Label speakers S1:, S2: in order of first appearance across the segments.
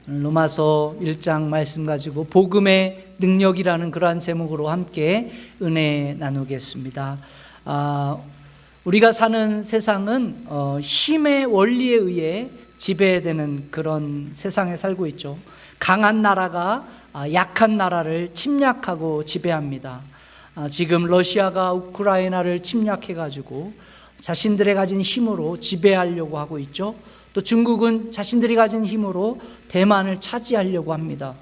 S1: 로마서 1장 말씀 가지고 복음의 능력이라는 그러한 제목으로 함께 은혜 나누겠습니다. 우리가 사는 세상은 힘의 원리에 의해 지배되는 그런 세상에 살고 있죠. 강한 나라가 약한 나라를 침략하고 지배합니다. 지금 러시아가 우크라이나를 침략해가지고 자신들의 가진 힘으로 지배하려고 하고 있죠. 또 중국은 자신들이 가진 힘으로 대만을 차지하려고 합니다.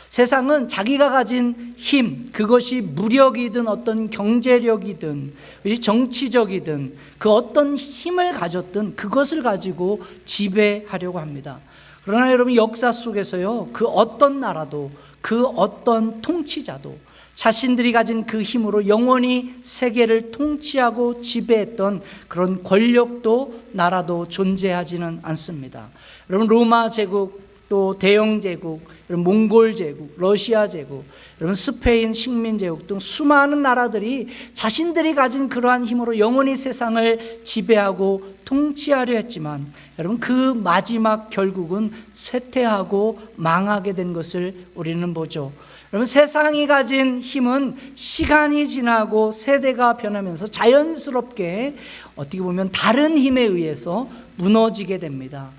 S1: 세상은 자기가 가진 힘, 그것이 무력이든 어떤 경제력이든 그것이 정치적이든 그 어떤 힘을 가졌든 그것을 가지고 지배하려고 합니다. 그러나 여러분, 역사 속에서요, 그 어떤 나라도 그 어떤 통치자도 자신들이 가진 그 힘으로 영원히 세계를 통치하고 지배했던 그런 권력도 나라도 존재하지는 않습니다. 여러분, 로마 제국, 또 대영 제국, 몽골 제국, 러시아 제국, 여러분 스페인 식민 제국 등 수많은 나라들이 자신들이 가진 그러한 힘으로 영원히 세상을 지배하고 통치하려 했지만, 여러분 그 마지막 결국은 쇠퇴하고 망하게 된 것을 우리는 보죠. 여러분, 세상이 가진 힘은 시간이 지나고 세대가 변하면서 자연스럽게 어떻게 보면 다른 힘에 의해서 무너지게 됩니다.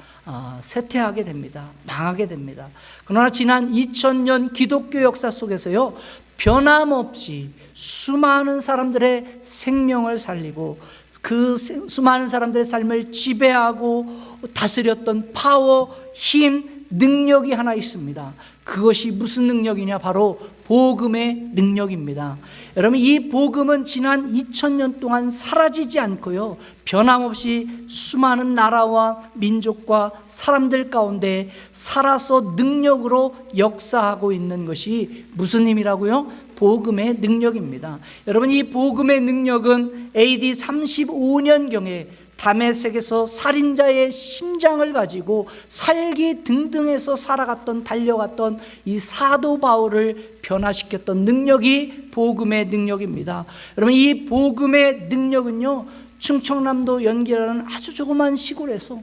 S1: 쇠퇴하게 됩니다. 망하게 됩니다. 그러나 지난 2000년 기독교 역사 속에서요, 변함없이 수많은 사람들의 생명을 살리고 그 수많은 사람들의 삶을 지배하고 다스렸던 파워, 힘, 능력이 하나 있습니다. 그것이 무슨 능력이냐? 바로 복음의 능력입니다. 여러분, 이 복음은 지난 2000년 동안 사라지지 않고요, 변함없이 수많은 나라와 민족과 사람들 가운데 살아서 능력으로 역사하고 있는 것이 무슨 힘이라고요? 복음의 능력입니다. 여러분, 이 복음의 능력은 AD 35년경에 다메섹에서 살인자의 심장을 가지고 살기 등등해서 살아갔던, 달려갔던 이 사도 바울을 변화시켰던 능력이 복음의 능력입니다. 여러분, 이 복음의 능력은요, 충청남도 연기라는 아주 조그만 시골에서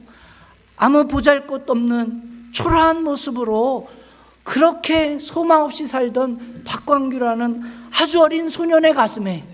S1: 아무 보잘것없는 초라한 모습으로 그렇게 소망 없이 살던 박광규라는 아주 어린 소년의 가슴에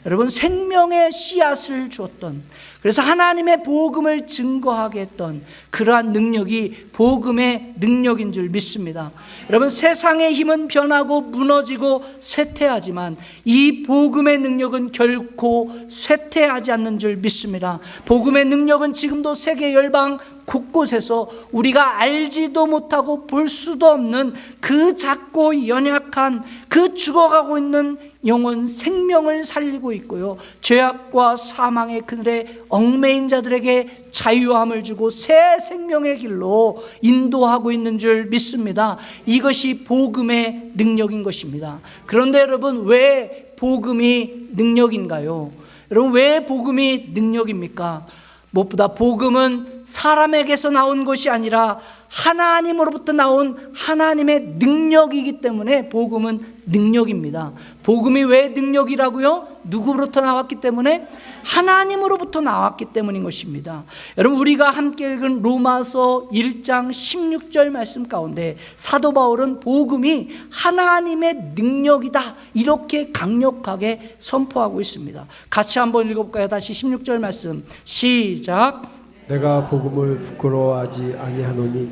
S1: 여러분 생명의 씨앗을 주었던, 그래서 하나님의 복음을 증거하게 했던 그러한 능력이 복음의 능력인 줄 믿습니다. 여러분, 세상의 힘은 변하고 무너지고 쇠퇴하지만 이 복음의 능력은 결코 쇠퇴하지 않는 줄 믿습니다. 복음의 능력은 지금도 세계 열방 곳곳에서 우리가 알지도 못하고 볼 수도 없는 그 작고 연약한 그 죽어가고 있는 영혼 생명을 살리고 있고요, 죄악과 사망의 그늘에 얽매인 자들에게 자유함을 주고 새 생명의 길로 인도하고 있는 줄 믿습니다. 이것이 복음의 능력인 것입니다. 그런데 여러분, 왜 복음이 능력인가요? 여러분, 왜 복음이 능력입니까? 무엇보다 복음은 사람에게서 나온 것이 아니라 하나님으로부터 나온 하나님의 능력이기 때문에 복음은 능력입니다. 복음이 왜 능력이라고요? 누구로부터 나왔기 때문에? 하나님으로부터 나왔기 때문인 것입니다. 여러분, 우리가 함께 읽은 로마서 1장 16절 말씀 가운데 사도 바울은 복음이 하나님의 능력이다, 이렇게 강력하게 선포하고 있습니다. 같이 한번 읽어볼까요? 다시 16절 말씀 시작.
S2: 내가 복음을 부끄러워하지 아니하노니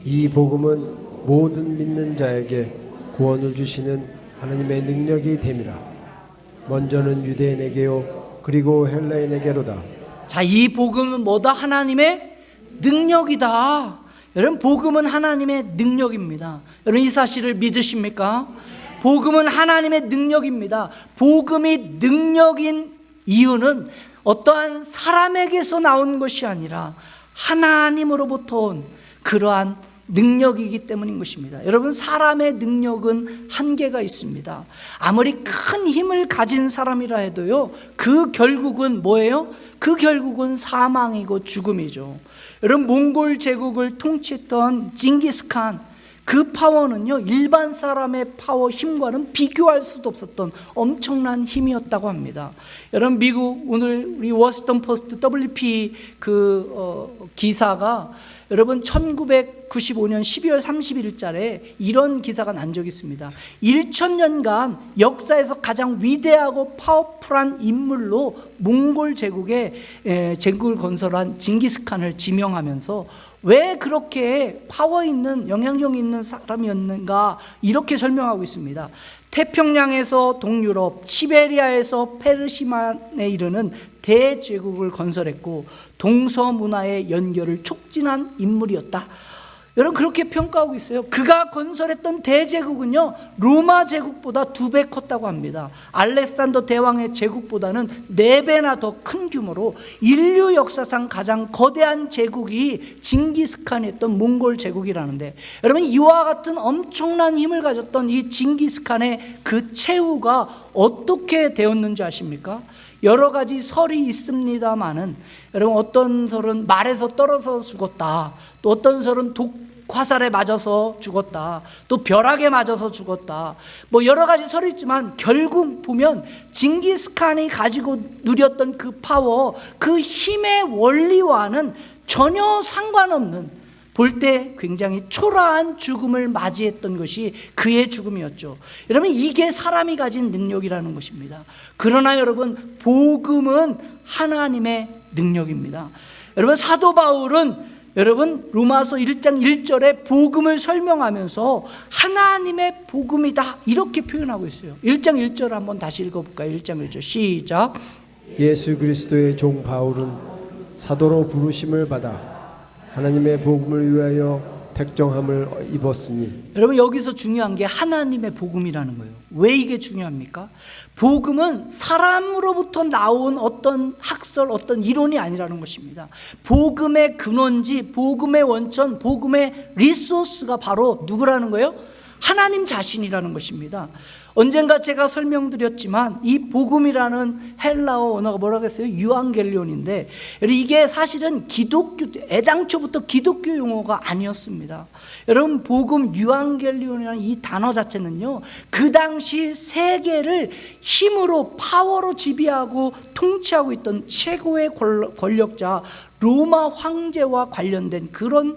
S2: 이 복음은 모든 믿는 자에게 구원을 주시는 하나님의 능력이 됨이라. 먼저는 유대인에게요 그리고 헬라인에게로다.
S1: 자, 이 복음은 뭐다? 하나님의 능력이다. 여러분, 복음은 하나님의 능력입니다. 여러분, 이 사실을 믿으십니까? 복음은 하나님의 능력입니다. 복음이 능력인 이유는 어떠한 사람에게서 나온 것이 아니라 하나님으로부터 온 그러한 능력이기 때문인 것입니다. 여러분, 사람의 능력은 한계가 있습니다. 아무리 큰 힘을 가진 사람이라 해도요, 그 결국은 뭐예요? 그 결국은 사망이고 죽음이죠. 여러분, 몽골 제국을 통치했던 징기스칸, 그 파워는요, 일반 사람의 파워 힘과는 비교할 수도 없었던 엄청난 힘이었다고 합니다. 여러분, 미국 오늘 우리 워싱턴 포스트 WP 기사가 여러분 1995년 12월 31일자에 이런 기사가 난 적이 있습니다. 1000년간 역사에서 가장 위대하고 파워풀한 인물로 몽골 제국의 제국을 건설한 징기스칸을 지명하면서 왜 그렇게 파워 있는 영향력 있는 사람이었는가 이렇게 설명하고 있습니다. 태평양에서 동유럽, 시베리아에서 페르시만에 이르는 대제국을 건설했고 동서문화의 연결을 촉진한 인물이었다. 여러분, 그렇게 평가하고 있어요. 그가 건설했던 대제국은요, 로마 제국보다 2배 컸다고 합니다. 알렉산더 대왕의 제국보다는 4배나 더 큰 규모로 인류 역사상 가장 거대한 제국이 징기스칸이었던 몽골 제국이라는데, 여러분, 이와 같은 엄청난 힘을 가졌던 이 징기스칸의 그 최후가 어떻게 되었는지 아십니까? 여러 가지 설이 있습니다만은, 여러분, 어떤 설은 말에서 떨어져 죽었다, 또 어떤 설은 화살에 맞아서 죽었다, 또 벼락에 맞아서 죽었다, 뭐 여러 가지 설이 있지만 결국 보면 징기스칸이 가지고 누렸던 그 파워, 그 힘의 원리와는 전혀 상관없는, 볼 때 굉장히 초라한 죽음을 맞이했던 것이 그의 죽음이었죠. 여러분, 이게 사람이 가진 능력이라는 것입니다. 그러나 여러분, 복음은 하나님의 능력입니다. 여러분, 사도 바울은 여러분 로마서 1장 1절에 복음을 설명하면서 하나님의 복음이다 이렇게 표현하고 있어요. 1장 1절 한번 다시 읽어볼까요? 1장 1절 시작.
S2: 예수 그리스도의 종 바울은 사도로 부르심을 받아 하나님의 복음을 위하여 택정함을 입었으니.
S1: 여러분, 여기서 중요한 게 하나님의 복음이라는 거예요. 왜 이게 중요합니까? 복음은 사람으로부터 나온 어떤 학설, 어떤 이론이 아니라는 것입니다. 복음의 근원지, 복음의 원천, 복음의 리소스가 바로 누구라는 거예요? 하나님 자신이라는 것입니다. 언젠가 제가 설명드렸지만 이 복음이라는 헬라어 언어가 뭐라고 했어요? 유앙겔리온인데, 이게 사실은 애당초부터 기독교 용어가 아니었습니다. 여러분, 복음 유앙겔리온이라는 이 단어 자체는요, 그 당시 세계를 힘으로 파워로 지배하고 통치하고 있던 최고의 권력자 로마 황제와 관련된 그런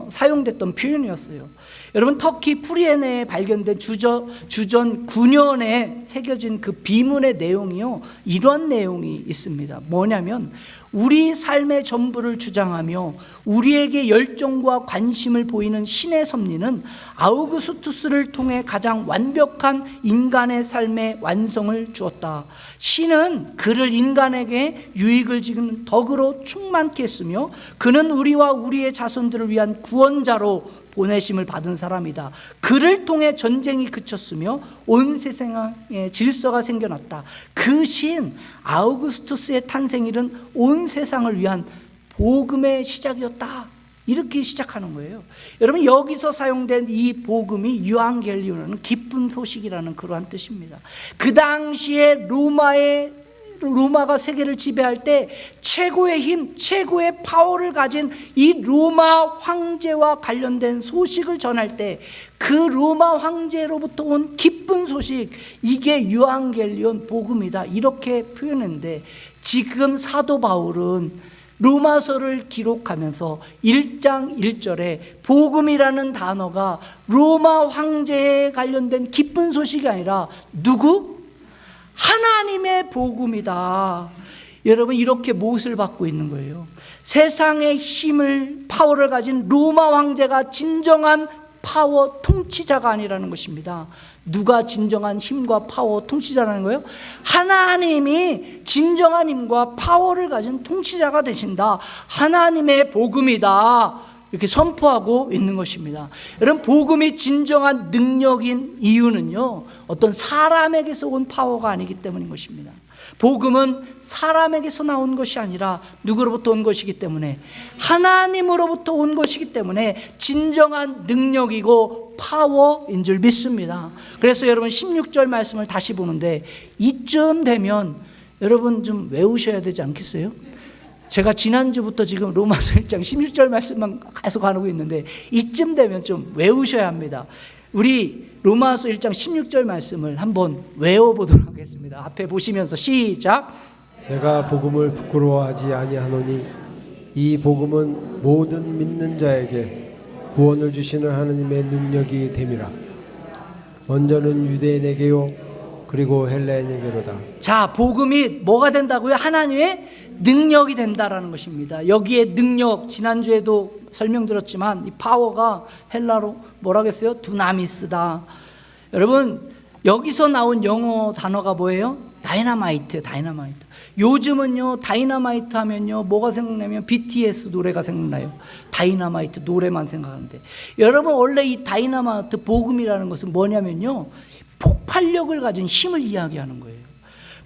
S1: 사용됐던 표현이었어요. 여러분, 터키 프리엔에 발견된 주전 9년에 새겨진 그 비문의 내용이요, 이런 내용이 있습니다. 뭐냐면, 우리 삶의 전부를 주장하며 우리에게 열정과 관심을 보이는 신의 섭리는 아우구스투스를 통해 가장 완벽한 인간의 삶의 완성을 주었다. 신은 그를 인간에게 유익을 지금 덕으로 충만케 했으며 그는 우리와 우리의 자손들을 위한 구원자로 보내심을 받은 사람이다. 그를 통해 전쟁이 그쳤으며 온 세상에 질서가 생겨났다. 그 신 아우구스투스의 탄생일은 온 세상을 위한 복음의 시작이었다. 이렇게 시작하는 거예요. 여러분, 여기서 사용된 이 복음이 유앙겔리온은 기쁜 소식이라는 그러한 뜻입니다. 그 당시에 로마가 세계를 지배할 때 최고의 힘, 최고의 파워를 가진 이 로마 황제와 관련된 소식을 전할 때 그 로마 황제로부터 온 기쁜 소식, 이게 유앙겔리온 복음이다 이렇게 표현했는데, 지금 사도 바울은 로마서를 기록하면서 1장 1절에 복음이라는 단어가 로마 황제에 관련된 기쁜 소식이 아니라 누구? 하나님의 복음이다. 여러분, 이렇게 못을 받고 있는 거예요. 세상의 힘을, 파워를 가진 로마 황제가 진정한 파워 통치자가 아니라는 것입니다. 누가 진정한 힘과 파워 통치자라는 거예요? 하나님이 진정한 힘과 파워를 가진 통치자가 되신다. 하나님의 복음이다. 이렇게 선포하고 있는 것입니다. 여러분, 복음이 진정한 능력인 이유는요, 어떤 사람에게서 온 파워가 아니기 때문인 것입니다. 복음은 사람에게서 나온 것이 아니라 누구로부터 온 것이기 때문에, 하나님으로부터 온 것이기 때문에 진정한 능력이고 파워인 줄 믿습니다. 그래서 여러분 16절 말씀을 다시 보는데, 이쯤 되면 여러분 좀 외우셔야 되지 않겠어요? 제가 지난주부터 지금 로마서 1장 16절 말씀만 계속 하고 있는데 이쯤 되면 좀 외우셔야 합니다. 우리 로마서 1장 16절 말씀을 한번 외워보도록 하겠습니다. 앞에 보시면서 시작.
S2: 내가 복음을 부끄러워하지 아니하노니 이 복음은 모든 믿는 자에게 구원을 주시는 하나님의 능력이 됨이라. 먼저는 유대인에게요 그리고 헬라인에게로다.
S1: 자, 복음이 뭐가 된다고요? 하나님의 능력이 된다라는 것입니다. 여기에 능력, 지난주에도 설명드렸지만 이 파워가 헬라로 뭐라고 했어요? 두나미스다. 여러분, 여기서 나온 영어 단어가 뭐예요? 다이너마이트. 요즘은요, 다이너마이트 하면요, 뭐가 생각나면 BTS 노래가 생각나요. 다이너마이트 노래만 생각하는데, 여러분, 원래 이 다이너마이트 복음이라는 것은 뭐냐면요, 폭발력을 가진 힘을 이야기하는 거예요.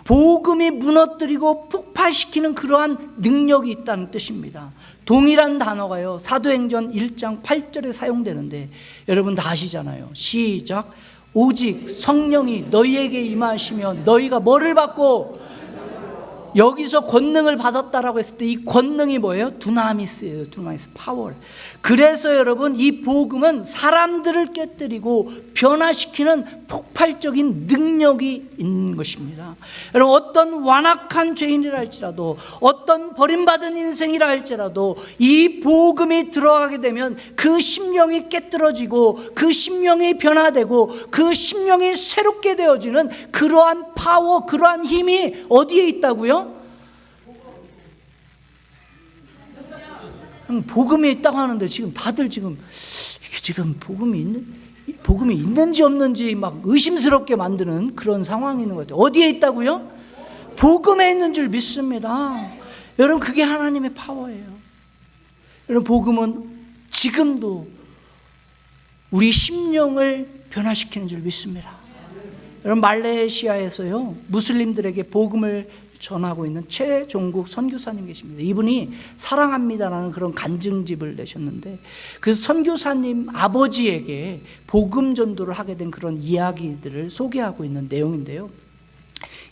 S1: 복음이 무너뜨리고 폭발시키는 그러한 능력이 있다는 뜻입니다. 동일한 단어가요, 사도행전 1장 8절에 사용되는데 여러분 다 아시잖아요. 시작. 오직 성령이 너희에게 임하시면 너희가 뭐를 받고, 여기서 권능을 받았다라고 했을 때 이 권능이 뭐예요? 두나미스예요. 두나미스 파워. 그래서 여러분, 이 복음은 사람들을 깨뜨리고 변화시키는 폭발적인 능력이 있는 것입니다. 여러분, 어떤 완악한 죄인이라 할지라도, 어떤 버림받은 인생이라 할지라도 이 복음이 들어가게 되면 그 심령이 깨뜨려지고 그 심령이 변화되고 그 심령이 새롭게 되어지는 그러한 파워, 그러한 힘이 어디에 있다고요? 복음이 있다고 하는데 지금 다들 지금 복음이 있는지 없는지 막 의심스럽게 만드는 그런 상황이 있는 것 같아요. 어디에 있다고요? 복음에 있는 줄 믿습니다. 여러분, 그게 하나님의 파워예요. 여러분, 복음은 지금도 우리 심령을 변화시키는 줄 믿습니다. 여러분, 말레이시아에서요, 무슬림들에게 복음을 전하고 있는 최종국 선교사님 계십니다. 이분이 사랑합니다라는 그런 간증집을 내셨는데, 그 선교사님 아버지에게 복음 전도를 하게 된 그런 이야기들을 소개하고 있는 내용인데요,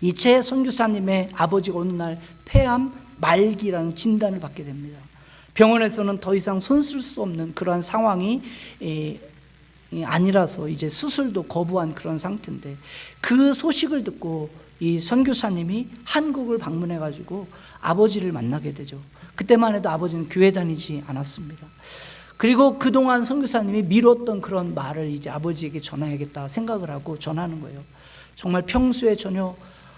S1: 이 최 선교사님의 아버지가 어느 날 폐암 말기라는 진단을 받게 됩니다. 병원에서는 더 이상 손 쓸 수 없는 그러한 상황이 아니라서 이제 수술도 거부한 그런 상태인데, 그 소식을 듣고 이 선교사님이 한국을 방문해 가지고 아버지를 만나게 되죠. 그때만 해도 아버지는 교회 다니지 않았습니다. 그리고 그동안 선교사님이 미뤘던 그런 말을 이제 아버지에게 전해야겠다 생각을 하고 전하는 거예요. 정말 평소에 전혀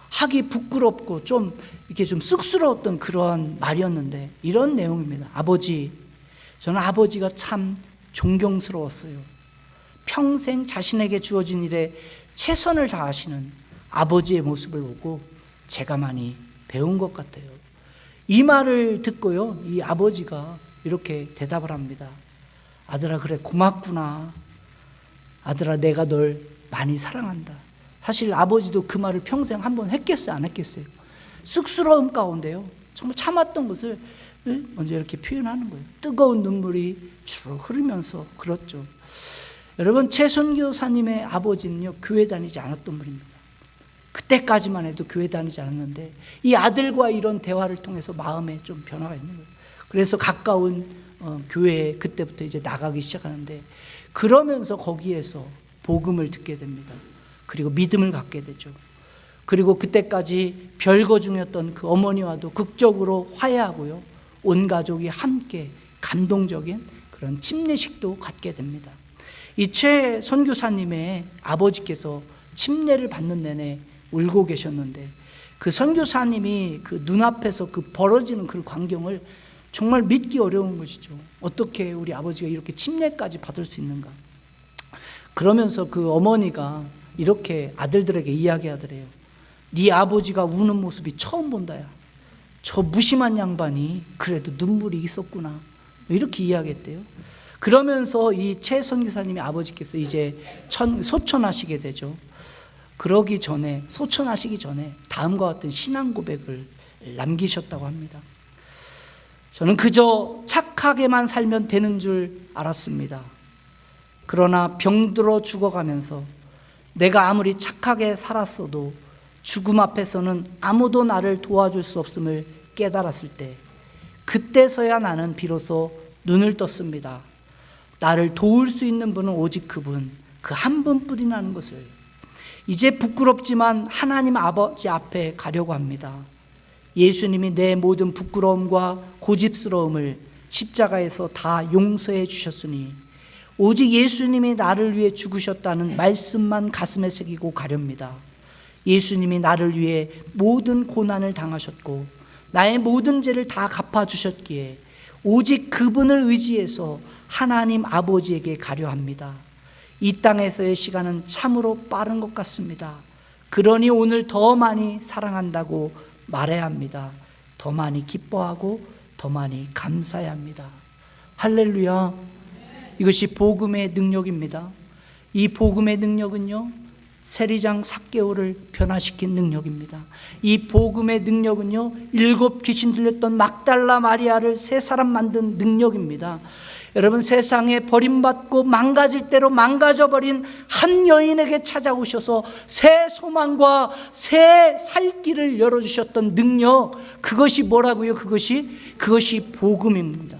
S1: 하기 부끄럽고 좀 이렇게 좀 쑥스러웠던 그러한 말이었는데 이런 내용입니다. 아버지, 저는 아버지가 참 존경스러웠어요. 평생 자신에게 주어진 일에 최선을 다하시는 아버지의 모습을 보고 제가 많이 배운 것 같아요. 이 말을 듣고요, 이 아버지가 이렇게 대답을 합니다. 아들아, 그래, 고맙구나. 아들아, 내가 널 많이 사랑한다. 사실 아버지도 그 말을 평생 한번 했겠어요, 안 했겠어요? 쑥스러움 가운데요, 정말 참았던 것을 먼저 이렇게 표현하는 거예요. 뜨거운 눈물이 주르 흐르면서 그렇죠. 여러분, 최 선교사님의 아버지는요, 교회 다니지 않았던 분입니다. 그때까지만 해도 교회 다니지 않았는데 이 아들과 이런 대화를 통해서 마음에 좀 변화가 있는 거예요. 그래서 가까운 교회에 그때부터 이제 나가기 시작하는데, 그러면서 거기에서 복음을 듣게 됩니다. 그리고 믿음을 갖게 되죠. 그리고 그때까지 별거 중이었던 그 어머니와도 극적으로 화해하고요, 온 가족이 함께 감동적인 그런 침례식도 갖게 됩니다. 이 최 선교사님의 아버지께서 침례를 받는 내내 울고 계셨는데, 그 선교사님이 그 눈앞에서 그 벌어지는 그 광경을 정말 믿기 어려운 것이죠. 어떻게 우리 아버지가 이렇게 침례까지 받을 수 있는가. 그러면서 그 어머니가 이렇게 아들들에게 이야기하더래요. 네 아버지가 우는 모습이 처음 본다야. 저 무심한 양반이 그래도 눈물이 있었구나. 이렇게 이야기했대요. 그러면서 이 최 선교사님의 아버지께서 이제 소천하시게 되죠. 그러기 전에, 소천하시기 전에 다음과 같은 신앙 고백을 남기셨다고 합니다. 저는 그저 착하게만 살면 되는 줄 알았습니다. 그러나 병들어 죽어가면서 내가 아무리 착하게 살았어도 죽음 앞에서는 아무도 나를 도와줄 수 없음을 깨달았을 때 그때서야 나는 비로소 눈을 떴습니다. 나를 도울 수 있는 분은 오직 그분, 그 한 분뿐이라는 것을. 이제 부끄럽지만 하나님 아버지 앞에 가려고 합니다. 예수님이 내 모든 부끄러움과 고집스러움을 십자가에서 다 용서해 주셨으니 오직 예수님이 나를 위해 죽으셨다는 말씀만 가슴에 새기고 가렵니다. 예수님이 나를 위해 모든 고난을 당하셨고 나의 모든 죄를 다 갚아주셨기에 오직 그분을 의지해서 하나님 아버지에게 가려 합니다. 이 땅에서의 시간은 참으로 빠른 것 같습니다. 그러니 오늘 더 많이 사랑한다고 말해야 합니다. 더 많이 기뻐하고 더 많이 감사해야 합니다. 할렐루야. 이것이 복음의 능력입니다. 이 복음의 능력은요, 세리장 삭개오를 변화시킨 능력입니다. 이 복음의 능력은요, 7 귀신 들렸던 막달라 마리아를 새 사람 만든 능력입니다. 여러분, 세상에 버림받고 망가질 대로 망가져버린 한 여인에게 찾아오셔서 새 소망과 새 살 길을 열어주셨던 능력, 그것이 뭐라고요? 그것이 복음입니다.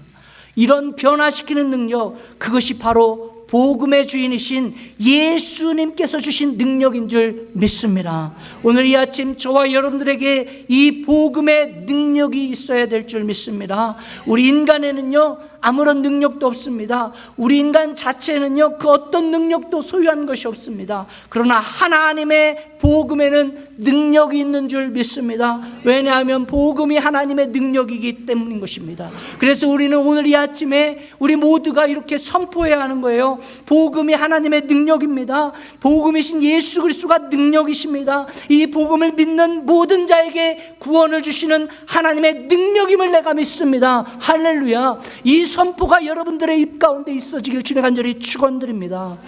S1: 이런 변화시키는 능력, 그것이 바로 복음의 주인이신 예수님께서 주신 능력인 줄 믿습니다. 오늘 이 아침 저와 여러분들에게 이 복음의 능력이 있어야 될 줄 믿습니다. 우리 인간에는요, 아무런 능력도 없습니다. 우리 인간 자체는요, 그 어떤 능력도 소유한 것이 없습니다. 그러나 하나님의 복음에는 능력이 있는 줄 믿습니다. 왜냐하면 복음이 하나님의 능력이기 때문인 것입니다. 그래서 우리는 오늘 이 아침에 우리 모두가 이렇게 선포해야 하는 거예요. 복음이 하나님의 능력입니다. 복음이신 예수 그리스도가 능력이십니다. 이 복음을 믿는 모든 자에게 구원을 주시는 하나님의 능력임을 내가 믿습니다. 할렐루야. 이 선포가 여러분들의 입 가운데 있어지길 주님 간절히 축원드립니다.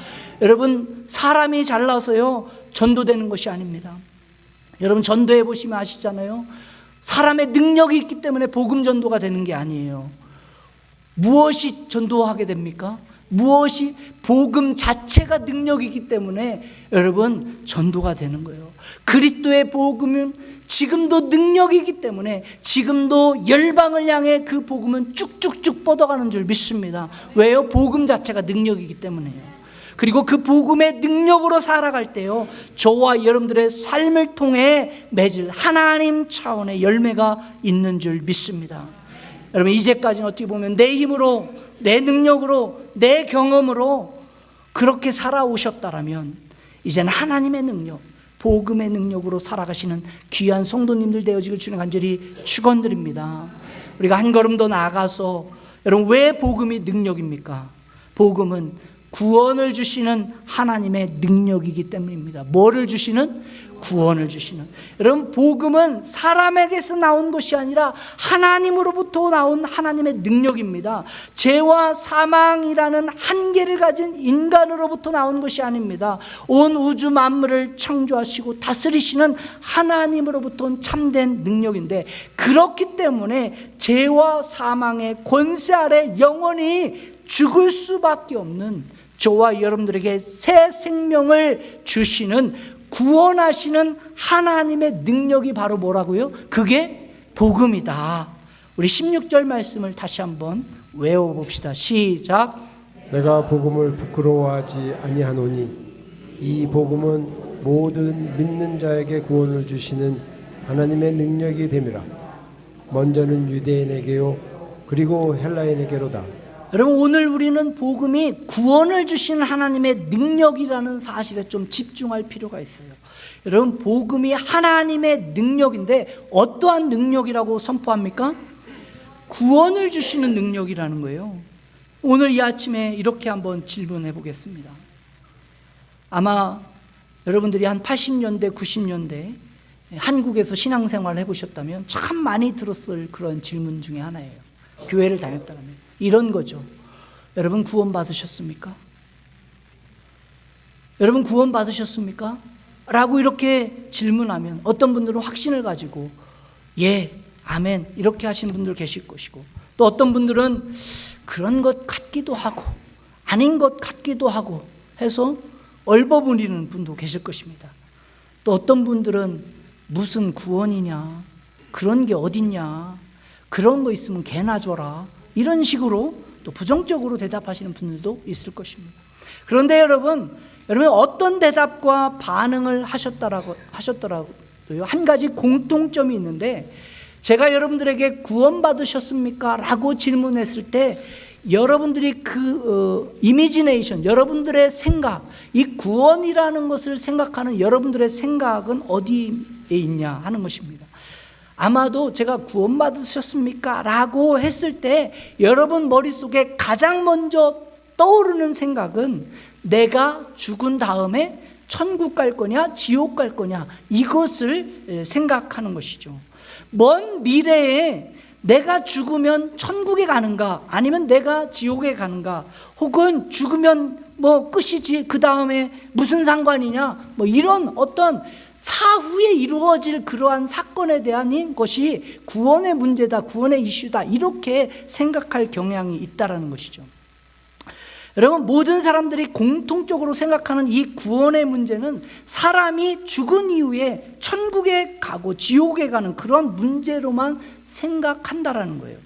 S1: 여러분, 사람이 잘나서요 전도되는 것이 아닙니다. 여러분, 전도해 보시면 아시잖아요. 사람의 능력이 있기 때문에 복음 전도가 되는 게 아니에요. 무엇이 전도하게 됩니까? 무엇이? 복음 자체가 능력이기 때문에 여러분 전도가 되는 거예요. 그리스도의 복음은 지금도 능력이기 때문에 지금도 열방을 향해 그 복음은 쭉쭉쭉 뻗어가는 줄 믿습니다. 왜요? 복음 자체가 능력이기 때문에요. 그리고 그 복음의 능력으로 살아갈 때요, 저와 여러분들의 삶을 통해 맺을 하나님 차원의 열매가 있는 줄 믿습니다. 여러분, 이제까지는 어떻게 보면 내 힘으로, 내 능력으로, 내 경험으로 그렇게 살아오셨다라면 이제는 하나님의 능력, 복음의 능력으로 살아가시는 귀한 성도님들 되어지길 주님 간절히 축원드립니다. 우리가 한 걸음 더 나아가서, 여러분, 왜 복음이 능력입니까? 복음은 구원을 주시는 하나님의 능력이기 때문입니다. 뭐를 주시는? 구원을 주시는. 여러분, 복음은 사람에게서 나온 것이 아니라 하나님으로부터 나온 하나님의 능력입니다. 죄와 사망이라는 한계를 가진 인간으로부터 나온 것이 아닙니다. 온 우주 만물을 창조하시고 다스리시는 하나님으로부터 온 참된 능력인데, 그렇기 때문에 죄와 사망의 권세 아래 영원히 죽을 수밖에 없는 저와 여러분들에게 새 생명을 주시는, 구원하시는 하나님의 능력이 바로 뭐라고요? 그게 복음이다. 우리 16절 말씀을 다시 한번 외워봅시다. 시작.
S2: 내가 복음을 부끄러워하지 아니하노니 이 복음은 모든 믿는 자에게 구원을 주시는 하나님의 능력이 됨이라. 먼저는 유대인에게요 그리고 헬라인에게로다.
S1: 여러분, 오늘 우리는 복음이 구원을 주시는 하나님의 능력이라는 사실에 좀 집중할 필요가 있어요. 여러분, 복음이 하나님의 능력인데 어떠한 능력이라고 선포합니까? 구원을 주시는 능력이라는 거예요. 오늘 이 아침에 이렇게 한번 질문해 보겠습니다. 아마 여러분들이 한 80년대, 90년대 한국에서 신앙생활을 해보셨다면 참 많이 들었을 그런 질문 중에 하나예요. 교회를 다녔다면 이런 거죠. 여러분, 구원 받으셨습니까? 여러분, 구원 받으셨습니까? 라고 이렇게 질문하면 어떤 분들은 확신을 가지고 예, 아멘 이렇게 하시는 분들 계실 것이고, 또 어떤 분들은 그런 것 같기도 하고 아닌 것 같기도 하고 해서 얼버무리는 분도 계실 것입니다. 또 어떤 분들은 무슨 구원이냐, 그런 게 어딨냐, 그런 거 있으면 개나 줘라. 이런 식으로 또 부정적으로 대답하시는 분들도 있을 것입니다. 그런데 여러분 어떤 대답과 반응을 하셨더라도요, 한 가지 공통점이 있는데, 제가 여러분들에게 구원받으셨습니까? 라고 질문했을 때 여러분들이 이미지네이션, 여러분들의 생각, 이 구원이라는 것을 생각하는 여러분들의 생각은 어디에 있냐 하는 것입니다. 아마도 제가 구원받으셨습니까? 라고 했을 때 여러분 머릿속에 가장 먼저 떠오르는 생각은 내가 죽은 다음에 천국 갈 거냐 지옥 갈 거냐, 이것을 생각하는 것이죠. 먼 미래에 내가 죽으면 천국에 가는가 아니면 내가 지옥에 가는가, 혹은 죽으면 뭐 끝이지 그 다음에 무슨 상관이냐, 뭐 이런 어떤 사후에 이루어질 그러한 사건에 대한 것이 구원의 문제다, 구원의 이슈다, 이렇게 생각할 경향이 있다라는 것이죠. 여러분, 모든 사람들이 공통적으로 생각하는 이 구원의 문제는 사람이 죽은 이후에 천국에 가고 지옥에 가는 그런 문제로만 생각한다라는 거예요.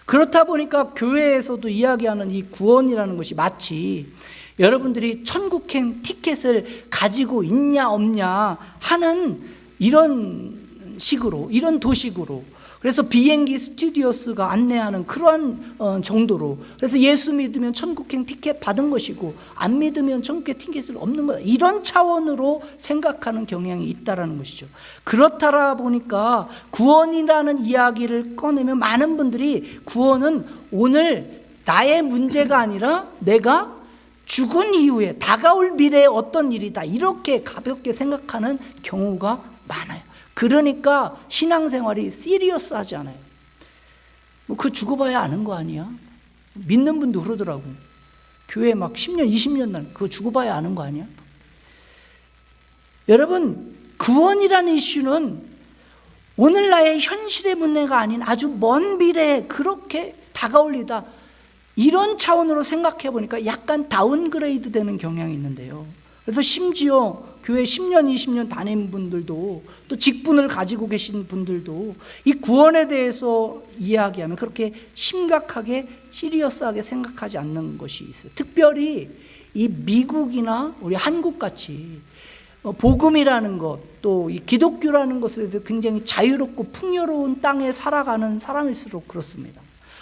S1: 그렇다 보니까 교회에서도 이야기하는 이 구원이라는 것이 마치 여러분들이 천국행 티켓을 가지고 있냐 없냐 하는 이런 식으로, 이런 도식으로, 그래서 비행기 스튜디오스가 안내하는 그러한 정도로, 그래서 예수 믿으면 천국행 티켓 받은 것이고 안 믿으면 천국행 티켓을 없는 거다, 이런 차원으로 생각하는 경향이 있다라는 것이죠. 그렇다 보니까 구원이라는 이야기를 꺼내면 많은 분들이 구원은 오늘 나의 문제가 아니라 내가 죽은 이후에 다가올 미래의 어떤 일이다, 이렇게 가볍게 생각하는 경우가 많아요. 그러니까 신앙생활이 시리어스하지 않아요. 뭐 그 죽어봐야 아는 거 아니야? 믿는 분도 그러더라고. 교회 막 10년 20년 날 그거 죽어봐야 아는 거 아니야? 여러분, 구원이라는 이슈는 오늘 나의 현실의 문제가 아닌 아주 먼 미래에 그렇게 다가올 일이다, 이런 차원으로 생각해 보니까 약간 다운그레이드 되는 경향이 있는데요. 그래서 심지어 교회 10년, 20년 다닌 분들도, 또 직분을 가지고 계신 분들도 이 구원에 대해서 이야기하면 그렇게 심각하게, 시리어스하게 생각하지 않는 것이 있어요. 특별히 이 미국이나 우리 한국같이 복음이라는 것, 또 이 기독교라는 것에 대해서 굉장히 자유롭고 풍요로운 땅에 살아가는 사람일수록 그렇습니다.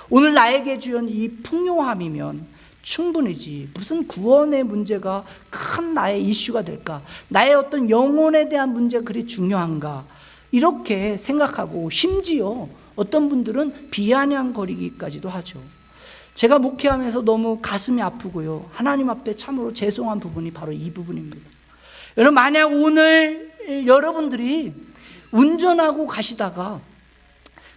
S1: 오늘 나에게 주연 이 풍요함이면 충분히지, 무슨 구원의 문제가 큰 나의 이슈가 될까, 나의 어떤 영혼에 대한 문제가 그리 중요한가, 이렇게 생각하고 심지어 어떤 분들은 비아냥거리기까지도 하죠. 제가 목회하면서 너무 가슴이 아프고요, 하나님 앞에 참으로 죄송한 부분이 바로 이 부분입니다. 여러분, 만약 오늘 여러분들이 운전하고 가시다가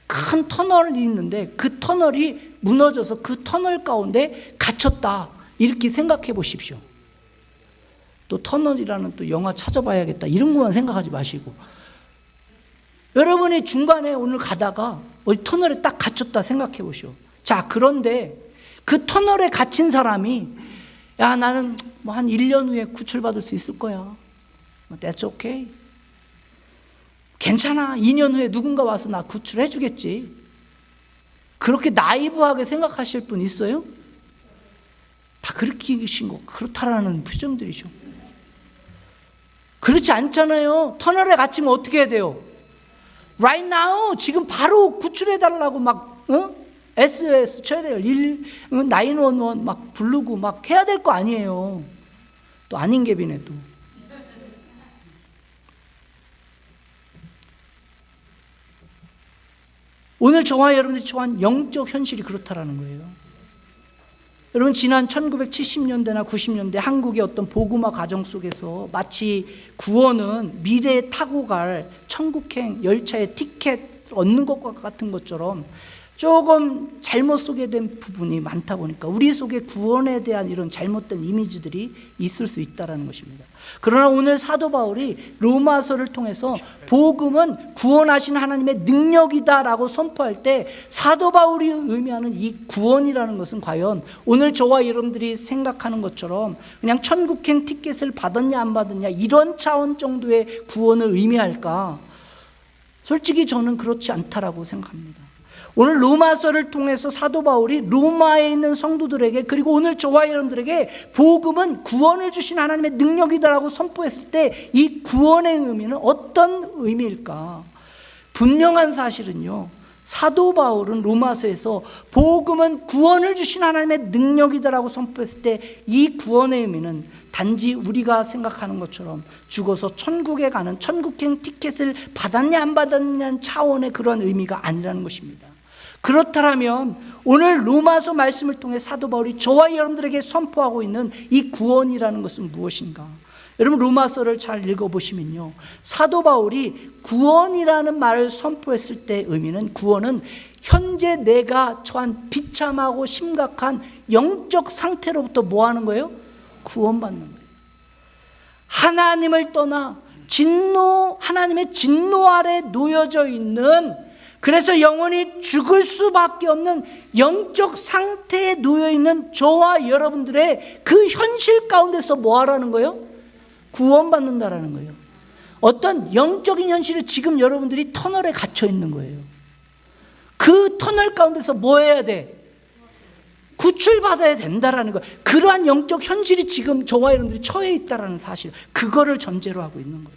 S1: 큰 터널이 있는데 그 터널이 무너져서 그 터널 가운데 갇혔다, 이렇게 생각해 보십시오. 또 터널이라는 또 영화 찾아봐야겠다, 이런 것만 생각하지 마시고, 여러분이 중간에 오늘 가다가 어디 터널에 딱 갇혔다 생각해 보시오. 자, 그런데 그 터널에 갇힌 사람이, 야, 나는 뭐 한 1년 후에 구출받을 수 있을 거야, That's okay, 괜찮아, 2년 후에 누군가 와서 나 구출해 주겠지, 그렇게 나이브하게 생각하실 분 있어요? 다 그렇게 계신 거, 그렇다라는 표정들이죠. 그렇지 않잖아요. 터널에 갇히면 어떻게 해야 돼요? Right now, 지금 바로 구출해 달라고 막 SOS 쳐야 돼요. 911 막 부르고 막 해야 될 거 아니에요. 또 아닌 개비네 또. 오늘 저와 여러분들이 처한 영적 현실이 그렇다라는 거예요. 여러분, 지난 1970년대나 90년대 한국의 어떤 복음화 과정 속에서 마치 구원은 미래에 타고 갈 천국행 열차의 티켓 얻는 것과 같은 것처럼 조금 잘못 소개된 부분이 많다 보니까 우리 속에 구원에 대한 이런 잘못된 이미지들이 있을 수 있다는 것입니다. 그러나 오늘 사도 바울이 로마서를 통해서 복음은 구원하신 하나님의 능력이다라고 선포할 때 사도 바울이 의미하는 이 구원이라는 것은 과연 오늘 저와 여러분들이 생각하는 것처럼 그냥 천국행 티켓을 받았냐 안 받았냐 이런 차원 정도의 구원을 의미할까? 솔직히 저는 그렇지 않다라고 생각합니다. 오늘 로마서를 통해서 사도 바울이 로마에 있는 성도들에게, 그리고 오늘 저와 여러분들에게 복음은 구원을 주신 하나님의 능력이다라고 선포했을 때 이 구원의 의미는 어떤 의미일까? 분명한 사실은요, 사도 바울은 로마서에서 복음은 구원을 주신 하나님의 능력이다라고 선포했을 때 이 구원의 의미는 단지 우리가 생각하는 것처럼 죽어서 천국에 가는 천국행 티켓을 받았냐 안 받았냐는 차원의 그런 의미가 아니라는 것입니다. 그렇다면 오늘 로마서 말씀을 통해 사도 바울이 저와 여러분들에게 선포하고 있는 이 구원이라는 것은 무엇인가? 여러분, 로마서를 잘 읽어보시면요, 사도 바울이 구원이라는 말을 선포했을 때 의미는, 구원은 현재 내가 처한 비참하고 심각한 영적 상태로부터 뭐 하는 거예요? 구원받는 거예요. 하나님을 떠나 하나님의 진노 아래 놓여져 있는, 그래서 영원히 죽을 수밖에 없는 영적 상태에 놓여 있는 저와 여러분들의 그 현실 가운데서 뭐 하라는 거예요? 구원받는다라는 거예요. 어떤 영적인 현실에 지금 여러분들이 터널에 갇혀 있는 거예요. 그 터널 가운데서 뭐 해야 돼? 구출받아야 된다라는 거예요. 그러한 영적 현실이 지금 저와 여러분들이 처해 있다라는 사실, 그거를 전제로 하고 있는 거예요.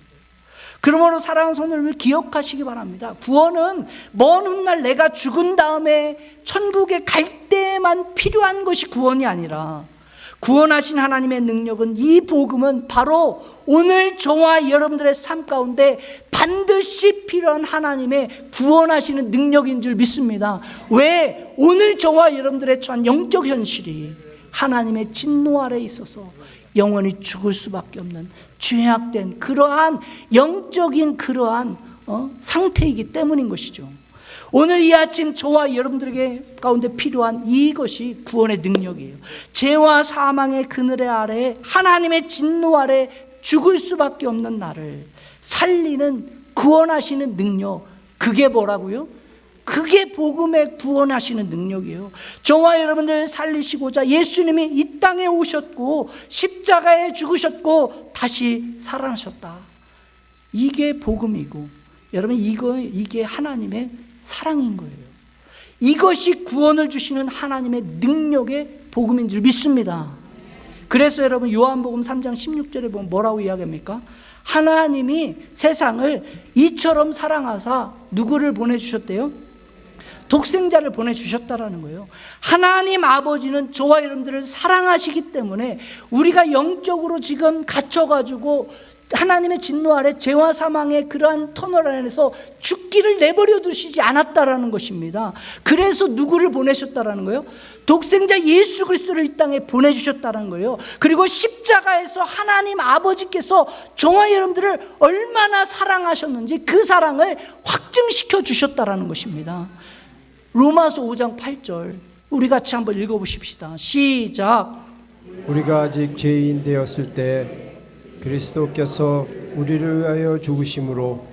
S1: 그러므로 사랑하는 성도 여러분, 기억하시기 바랍니다. 구원은 먼 훗날 내가 죽은 다음에 천국에 갈 때만 필요한 것이 구원이 아니라, 구원하신 하나님의 능력은, 이 복음은 바로 오늘 저와 여러분들의 삶 가운데 반드시 필요한 하나님의 구원하시는 능력인 줄 믿습니다. 왜? 오늘 저와 여러분들의 처한 영적 현실이 하나님의 진노 아래에 있어서 영원히 죽을 수밖에 없는 죄악된 그러한 영적인 그러한 상태이기 때문인 것이죠. 오늘 이 아침 저와 여러분들에게 가운데 필요한 이것이 구원의 능력이에요. 죄와 사망의 그늘 아래, 하나님의 진노 아래 죽을 수밖에 없는 나를 살리는 구원하시는 능력, 그게 뭐라고요? 그게 복음의 구원하시는 능력이에요. 저와 여러분들을 살리시고자 예수님이 이 땅에 오셨고 십자가에 죽으셨고 다시 살아나셨다. 이게 복음이고, 여러분, 이게 하나님의 사랑인 거예요. 이것이 구원을 주시는 하나님의 능력의 복음인 줄 믿습니다. 그래서 여러분, 요한복음 3장 16절에 보면 뭐라고 이야기합니까? 하나님이 세상을 이처럼 사랑하사 누구를 보내주셨대요? 독생자를 보내주셨다라는 거예요. 하나님 아버지는 저와 여러분들을 사랑하시기 때문에 우리가 영적으로 지금 갇혀가지고 하나님의 진노 아래 죄와 사망의 그러한 터널 안에서 죽기를 내버려 두시지 않았다라는 것입니다. 그래서 누구를 보내셨다라는 거예요? 독생자 예수 그리스도를 이 땅에 보내주셨다는 거예요. 그리고 십자가에서 하나님 아버지께서 저와 여러분들을 얼마나 사랑하셨는지 그 사랑을 확증시켜 주셨다라는 것입니다. 로마서 5장 8절 우리 같이 한번 읽어보십시다. 시작.
S2: 우리가 아직 죄인 되었을 때 그리스도께서 우리를 위하여 죽으심으로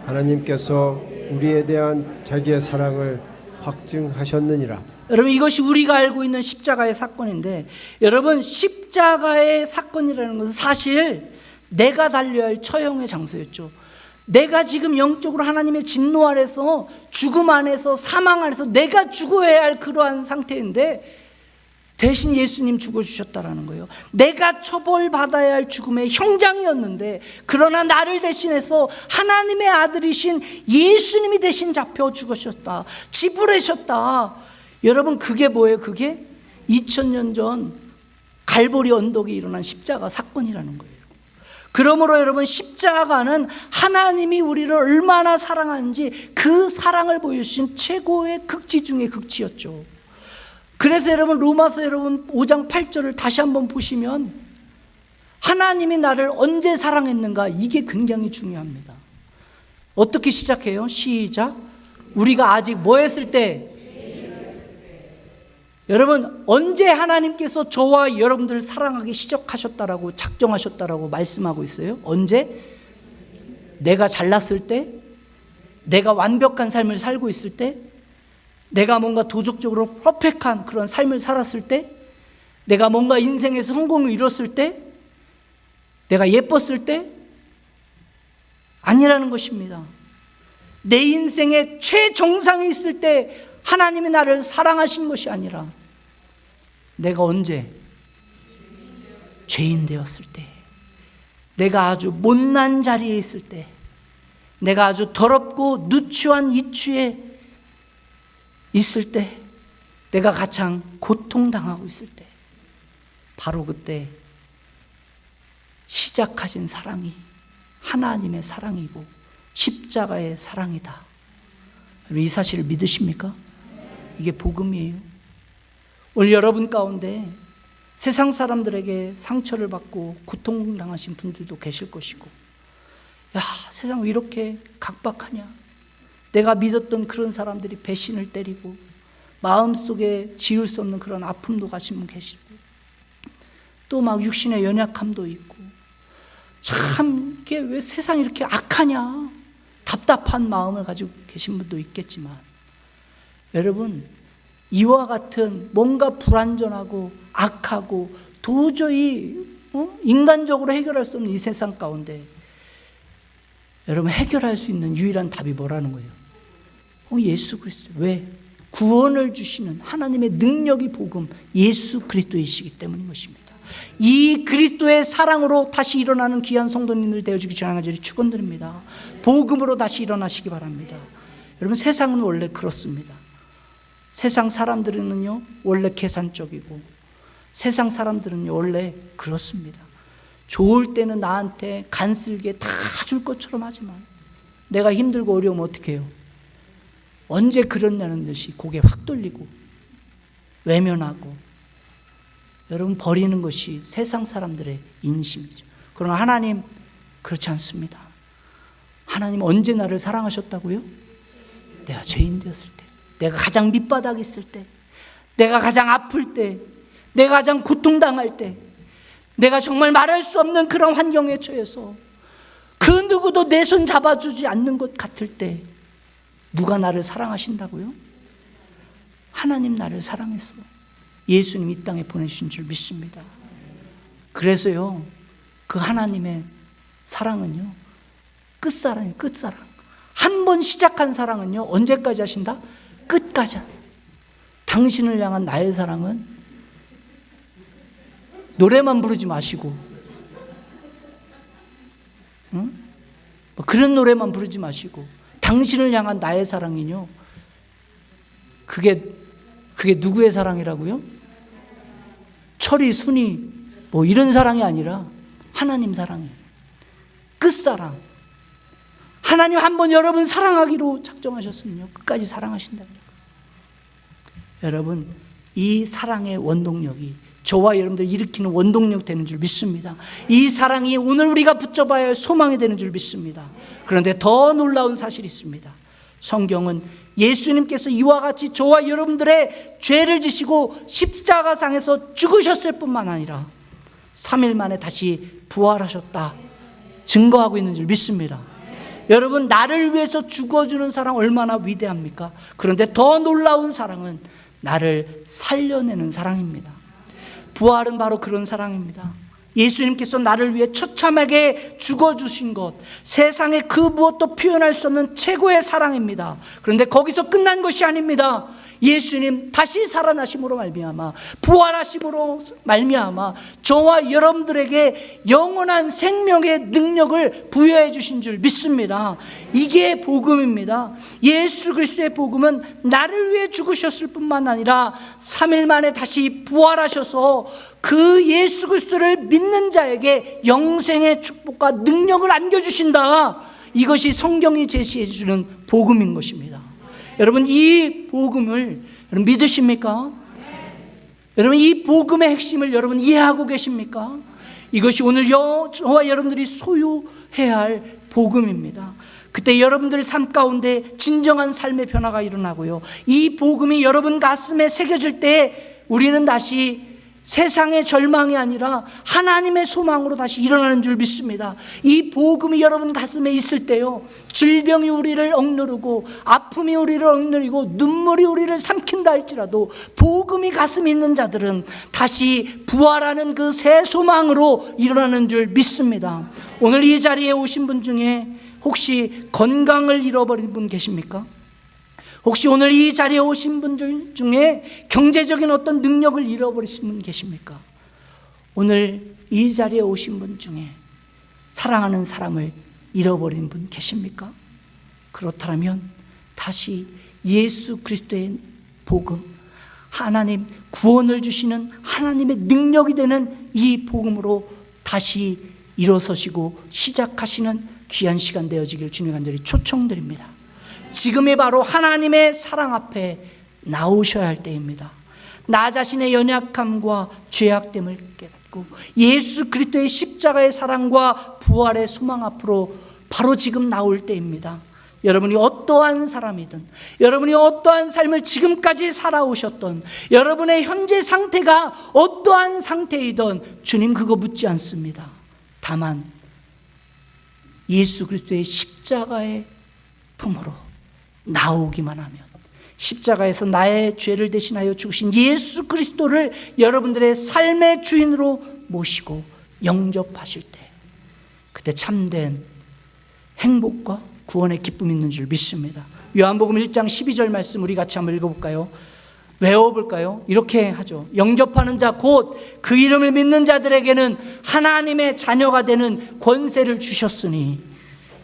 S2: 하나님께서 우리에 대한 자기의 사랑을 확증하셨느니라.
S1: 여러분, 이것이 우리가 알고 있는 십자가의 사건인데, 여러분, 십자가의 사건이라는 것은 사실 내가 달려야 할 처형의 장소였죠. 내가 지금 영적으로 하나님의 진노 아래서, 죽음 안에서, 사망 안에서 내가 죽어야 할 그러한 상태인데 대신 예수님 죽어주셨다라는 거예요. 내가 처벌받아야 할 죽음의 형장이었는데, 그러나 나를 대신해서 하나님의 아들이신 예수님이 대신 잡혀 죽으셨다, 지불하셨다. 여러분, 그게 뭐예요? 그게 2000년 전 갈보리 언덕에 일어난 십자가 사건이라는 거예요. 그러므로 여러분, 십자가는 하나님이 우리를 얼마나 사랑하는지 그 사랑을 보여주신 최고의 극치 중의 극치였죠. 그래서 여러분, 로마서 여러분 5장 8절을 다시 한번 보시면 하나님이 나를 언제 사랑했는가, 이게 굉장히 중요합니다. 어떻게 시작해요? 시작. 우리가 아직 뭐 했을 때? 여러분, 언제 하나님께서 저와 여러분들을 사랑하기 시작하셨다라고, 작정하셨다라고 말씀하고 있어요? 언제? 내가 잘났을 때? 내가 완벽한 삶을 살고 있을 때? 내가 뭔가 도덕적으로 퍼펙트한 그런 삶을 살았을 때? 내가 뭔가 인생에서 성공을 이뤘을 때? 내가 예뻤을 때? 아니라는 것입니다. 내 인생의 최정상에 있을 때 하나님이 나를 사랑하신 것이 아니라 내가 언제? 죄인 되었을 때, 내가 아주 못난 자리에 있을 때, 내가 아주 더럽고 누추한 이추에 있을 때, 내가 가장 고통당하고 있을 때, 바로 그때 시작하신 사랑이 하나님의 사랑이고 십자가의 사랑이다. 이 사실을 믿으십니까? 이게 복음이에요. 오늘 여러분 가운데 세상 사람들에게 상처를 받고 고통당하신 분들도 계실 것이고, 야, 세상 왜 이렇게 각박하냐, 내가 믿었던 그런 사람들이 배신을 때리고 마음속에 지울 수 없는 그런 아픔도 가신 분 계시고, 또 막 육신의 연약함도 있고, 참 이게 왜 세상이 이렇게 악하냐, 답답한 마음을 가지고 계신 분도 있겠지만, 여러분, 이와 같은 뭔가 불완전하고 악하고 도저히 인간적으로 해결할 수 없는 이 세상 가운데 여러분, 해결할 수 있는 유일한 답이 뭐라는 거예요? 예수 그리스도. 왜? 구원을 주시는 하나님의 능력이 복음, 예수 그리스도이시기 때문인 것입니다. 이 그리스도의 사랑으로 다시 일어나는 귀한 성도님들 되어주기 간절히 축원드립니다. 복음으로 다시 일어나시기 바랍니다. 여러분, 세상은 원래 그렇습니다. 세상 사람들은요 원래 계산적이고, 세상 사람들은요 원래 그렇습니다. 좋을 때는 나한테 간쓸게 다 줄 것처럼 하지만 내가 힘들고 어려우면 어떻게 해요? 언제 그랬냐는 듯이 고개 확 돌리고 외면하고, 여러분, 버리는 것이 세상 사람들의 인심이죠. 그러나 하나님 그렇지 않습니다. 하나님 언제 나를 사랑하셨다고요? 내가 죄인 되었을 때, 내가 가장 밑바닥에 있을 때, 내가 가장 아플 때, 내가 가장 고통당할 때, 내가 정말 말할 수 없는 그런 환경에 처해서 그 누구도 내 손 잡아주지 않는 것 같을 때 누가 나를 사랑하신다고요? 하나님 나를 사랑해서 예수님 이 땅에 보내신 줄 믿습니다. 그래서요, 그 하나님의 사랑은요 끝사랑이에요. 끝사랑. 한 번 시작한 사랑은요 언제까지 하신다? 끝까지 하세요. 당신을 향한 나의 사랑은 노래만 부르지 마시고, 응? 뭐 그런 노래만 부르지 마시고, 당신을 향한 나의 사랑이요, 그게 누구의 사랑이라고요? 철이, 순이 뭐 이런 사랑이 아니라 하나님 사랑이에요. 끝사랑. 하나님 한 번 여러분 사랑하기로 작정하셨으면요 끝까지 사랑하신다고요. 여러분, 이 사랑의 원동력이 저와 여러분들 일으키는 원동력 되는 줄 믿습니다. 이 사랑이 오늘 우리가 붙잡아야 할 소망이 되는 줄 믿습니다. 그런데 더 놀라운 사실이 있습니다. 성경은 예수님께서 이와 같이 저와 여러분들의 죄를 지시고 십자가상에서 죽으셨을 뿐만 아니라 3일 만에 다시 부활하셨다 증거하고 있는 줄 믿습니다. 여러분, 나를 위해서 죽어주는 사랑 얼마나 위대합니까? 그런데 더 놀라운 사랑은 나를 살려내는 사랑입니다. 부활은 바로 그런 사랑입니다. 예수님께서 나를 위해 처참하게 죽어주신 것, 세상에 그 무엇도 표현할 수 없는 최고의 사랑입니다. 그런데 거기서 끝난 것이 아닙니다. 예수님 다시 살아나심으로 말미암아, 부활하심으로 말미암아 저와 여러분들에게 영원한 생명의 능력을 부여해 주신 줄 믿습니다. 이게 복음입니다. 예수 그리스도의 복음은 나를 위해 죽으셨을 뿐만 아니라 3일 만에 다시 부활하셔서 그 예수 그리스도를 믿는 자에게 영생의 축복과 능력을 안겨주신다. 이것이 성경이 제시해 주는 복음인 것입니다. 여러분, 이 복음을 여러분 믿으십니까? 여러분, 이 복음의 핵심을 여러분 이해하고 계십니까? 이것이 오늘 저와 여러분들이 소유해야 할 복음입니다. 그때 여러분들 삶 가운데 진정한 삶의 변화가 일어나고요, 이 복음이 여러분 가슴에 새겨질 때 우리는 다시 세상의 절망이 아니라 하나님의 소망으로 다시 일어나는 줄 믿습니다. 이 복음이 여러분 가슴에 있을 때요, 질병이 우리를 억누르고 아픔이 우리를 억누르고 눈물이 우리를 삼킨다 할지라도 복음이 가슴에 있는 자들은 다시 부활하는 그 새 소망으로 일어나는 줄 믿습니다. 오늘 이 자리에 오신 분 중에 혹시 건강을 잃어버린 분 계십니까? 혹시 오늘 이 자리에 오신 분들 중에 경제적인 어떤 능력을 잃어버리신 분 계십니까? 오늘 이 자리에 오신 분 중에 사랑하는 사람을 잃어버린 분 계십니까? 그렇다면 다시 예수 그리스도의 복음, 하나님 구원을 주시는 하나님의 능력이 되는 이 복음으로 다시 일어서시고 시작하시는 귀한 시간 되어지길 주님 간절히 초청드립니다. 지금이 바로 하나님의 사랑 앞에 나오셔야 할 때입니다. 나 자신의 연약함과 죄악됨을 깨닫고 예수 그리스도의 십자가의 사랑과 부활의 소망 앞으로 바로 지금 나올 때입니다. 여러분이 어떠한 사람이든, 여러분이 어떠한 삶을 지금까지 살아오셨던, 여러분의 현재 상태가 어떠한 상태이든 주님 그거 묻지 않습니다. 다만 예수 그리스도의 십자가의 품으로 나오기만 하면, 십자가에서 나의 죄를 대신하여 죽으신 예수 그리스도를 여러분들의 삶의 주인으로 모시고 영접하실 때, 그때 참된 행복과 구원의 기쁨이 있는 줄 믿습니다. 요한복음 1장 12절 말씀 우리 같이 한번 읽어볼까요? 외워볼까요? 이렇게 하죠. 영접하는 자 곧 그 이름을 믿는 자들에게는 하나님의 자녀가 되는 권세를 주셨으니.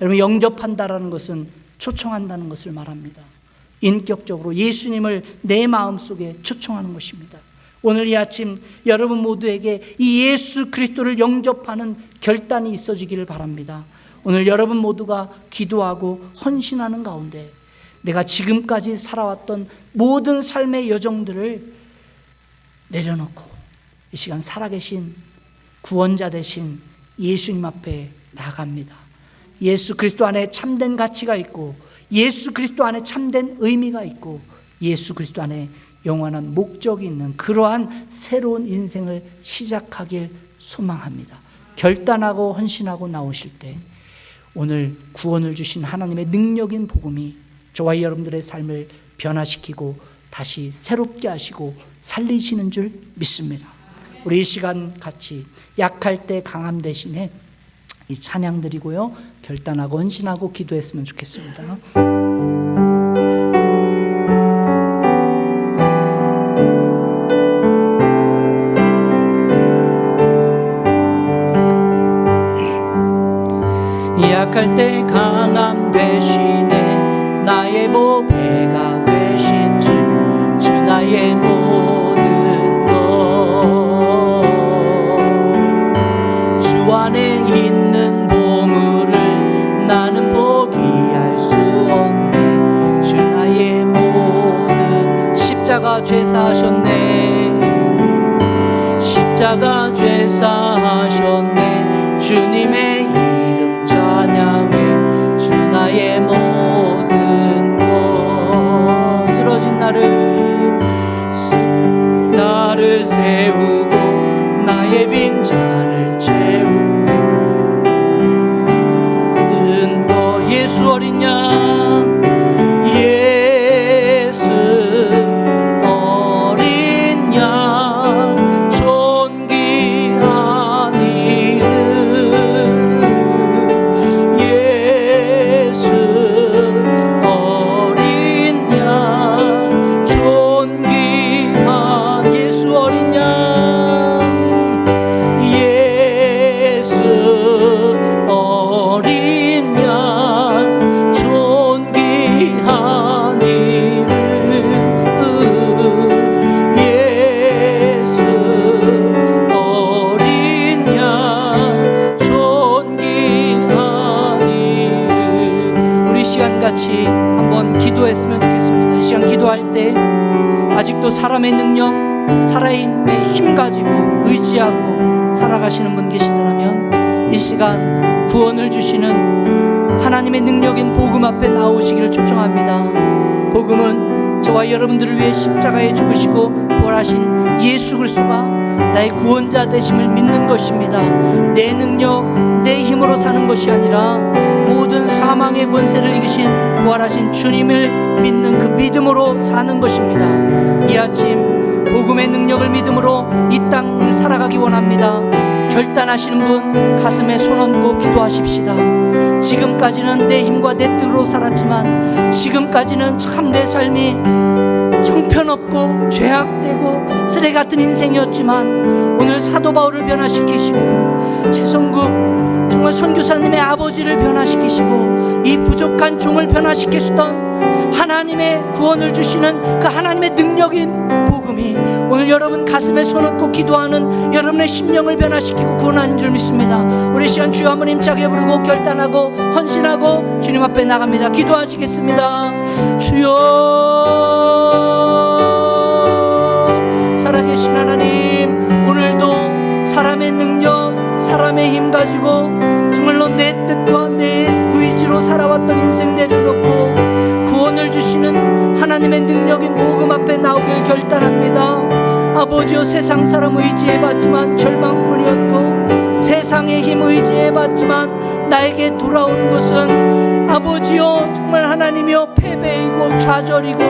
S1: 여러분, 영접한다라는 것은 초청한다는 것을 말합니다. 인격적으로 예수님을 내 마음속에 초청하는 것입니다. 오늘 이 아침 여러분 모두에게 이 예수 그리스도를 영접하는 결단이 있어지기를 바랍니다. 오늘 여러분 모두가 기도하고 헌신하는 가운데 내가 지금까지 살아왔던 모든 삶의 여정들을 내려놓고 이 시간 살아계신 구원자 되신 예수님 앞에 나아갑니다. 예수 그리스도 안에 참된 가치가 있고, 예수 그리스도 안에 참된 의미가 있고, 예수 그리스도 안에 영원한 목적이 있는 그러한 새로운 인생을 시작하길 소망합니다. 결단하고 헌신하고 나오실 때 오늘 구원을 주신 하나님의 능력인 복음이 저와 여러분들의 삶을 변화시키고 다시 새롭게 하시고 살리시는 줄 믿습니다. 우리 이 시간 같이 약할 때 강함 대신에 이 찬양 드리고요, 결단하고 헌신하고 기도했으면 좋겠습니다. 약할 때 강함 대신에 나의 보배가 되신 주 나의 모든 것, 주 안에 있는 보물을 나는 포기할 수 없네. 주 나의 모든 십자가 죄사하셨네. 십자가 죄사하셨네. 주님의 이름 찬양해. 주 나의 모든 것, 쓰러진 나를 세우고 나의 빈잔을 채우고 든 거. 예수 어린 양, 예수 어린 양, 존귀한 이름. 예수 어린 양, 존귀한 예수 어린 양, 예수 어린 양, 존귀한 이름. 예수 어린 양, 존귀한 이름. 우리 시간 같이 한번 기도했으면 좋겠습니다. 이 시간 기도할 때 아직도 사람의 능력, 살아있는 힘 가지고 의지하고 살아가시는 분 계시더라면 이 시간 구원을 주시는 하나님의 능력인 복음 앞에 나오시기를 초청합니다. 복음은 저와 여러분들을 위해 십자가에 죽으시고 부활하신 예수 그리스도가 나의 구원자 되심을 믿는 것입니다. 내 능력, 내 힘으로 사는 것이 아니라 모든 사망의 권세를 이기신 부활하신 주님을 믿는 그 믿음으로 사는 것입니다. 이 아침 복음의 능력을 믿음으로 이 땅을 살아가기 원합니다. 결단하시는 분 가슴에 손 얹고 기도하십시다. 지금까지는 내 힘과 내 뜻으로 살았지만 지금까지는 참 내 삶이 형편없고 죄악되고 쓰레기 같은 인생이었지만 오늘 사도 바울을 변화시키시고 최성국 정말 선교사님의 아버지를 변화시키시고 이 부족한 종을 변화시키시던 하나님의 구원을 주시는 그 하나님의 능력인 복음이 오늘 여러분 가슴에 손 얹고 기도하는 여러분의 심령을 변화시키고 구원하는 줄 믿습니다. 우리 시간 주여 한번 힘차게 부르고 결단하고 헌신하고 주님 앞에 나갑니다. 기도하시겠습니다. 주여, 살아계신 하나님, 오늘도 사람의 능력, 사람의 힘 가지고 정말로 내 뜻과 내 의지로 살아왔던 인생 내려놓고 구원을 주시는 하나님의 능력인 복음 앞에 나오길 결단합니다. 아버지여, 세상 사람 의지해봤지만 절망뿐이었고 세상의 힘 의지해봤지만 나에게 돌아오는 것은 아버지여 정말 하나님이여 패배이고 좌절이고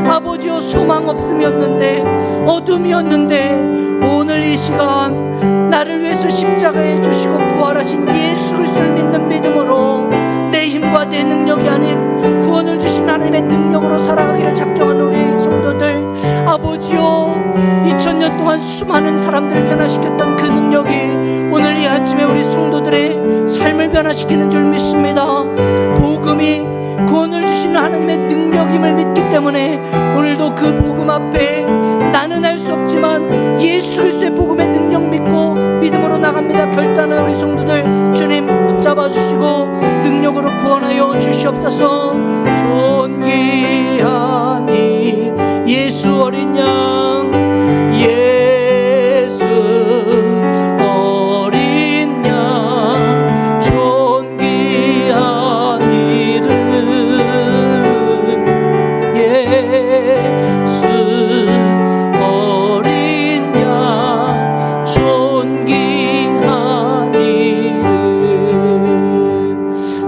S1: 아버지여 소망 없음이었는데 어둠이었는데 오늘 이 시간 나를 위해서 십자가에 주시고 부활하신 예수 그리스도를 믿는 믿음으로 내 힘과 내 능력이 아닌 구원을 주신 하나님의 능력으로 살아가기를 작정한 우리 성도들, 아버지요 2000년 동안 수많은 사람들을 변화시켰던 그 능력이 오늘 이 아침에 우리 성도들의 삶을 변화시키는 줄 믿습니다. 복음이 구원을 주시는 하나님의 능력임을 믿기 때문에 오늘도 그 복음 앞에 나는 알 수 없지만 예수 그리스도의 복음의 능력 믿고 믿음으로 나갑니다. 결단한 우리 성도들 주님 붙잡아 주시고 능력으로 구원하여 주시옵소서. 존귀한 이 예수 어린 양, 예수 어린 양, 존귀한 이름 예수 어린 양, 존귀한 이름.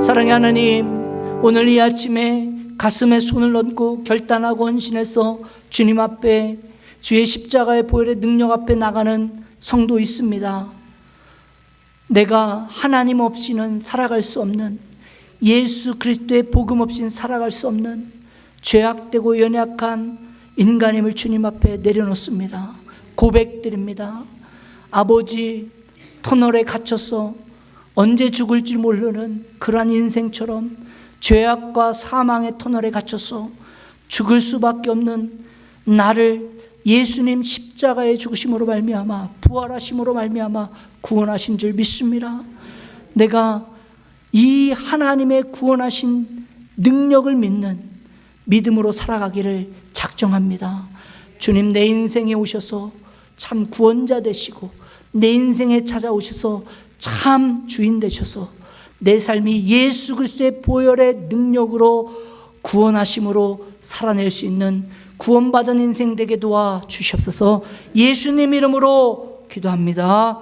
S1: 사랑의 하나님, 오늘 이 아침에 가슴에 손을 얹고 결단하고 헌신해서 주님 앞에 주의 십자가의 보혈의 능력 앞에 나가는 성도 있습니다. 내가 하나님 없이는 살아갈 수 없는, 예수 그리스도의 복음 없이는 살아갈 수 없는 죄악되고 연약한 인간임을 주님 앞에 내려놓습니다. 고백드립니다. 아버지, 터널에 갇혀서 언제 죽을지 모르는 그러한 인생처럼 죄악과 사망의 터널에 갇혀서 죽을 수밖에 없는 나를 예수님 십자가의 죽으심으로 말미암아 부활하심으로 말미암아 구원하신 줄 믿습니다. 내가 이 하나님의 구원하신 능력을 믿는 믿음으로 살아가기를 작정합니다. 주님, 내 인생에 오셔서 참 구원자 되시고 내 인생에 찾아오셔서 참 주인 되셔서 내 삶이 예수 그리스도의 보혈의 능력으로 구원하심으로 살아낼 수 있는 구원받은 인생 되게 도와 주시옵소서. 예수님 이름으로 기도합니다.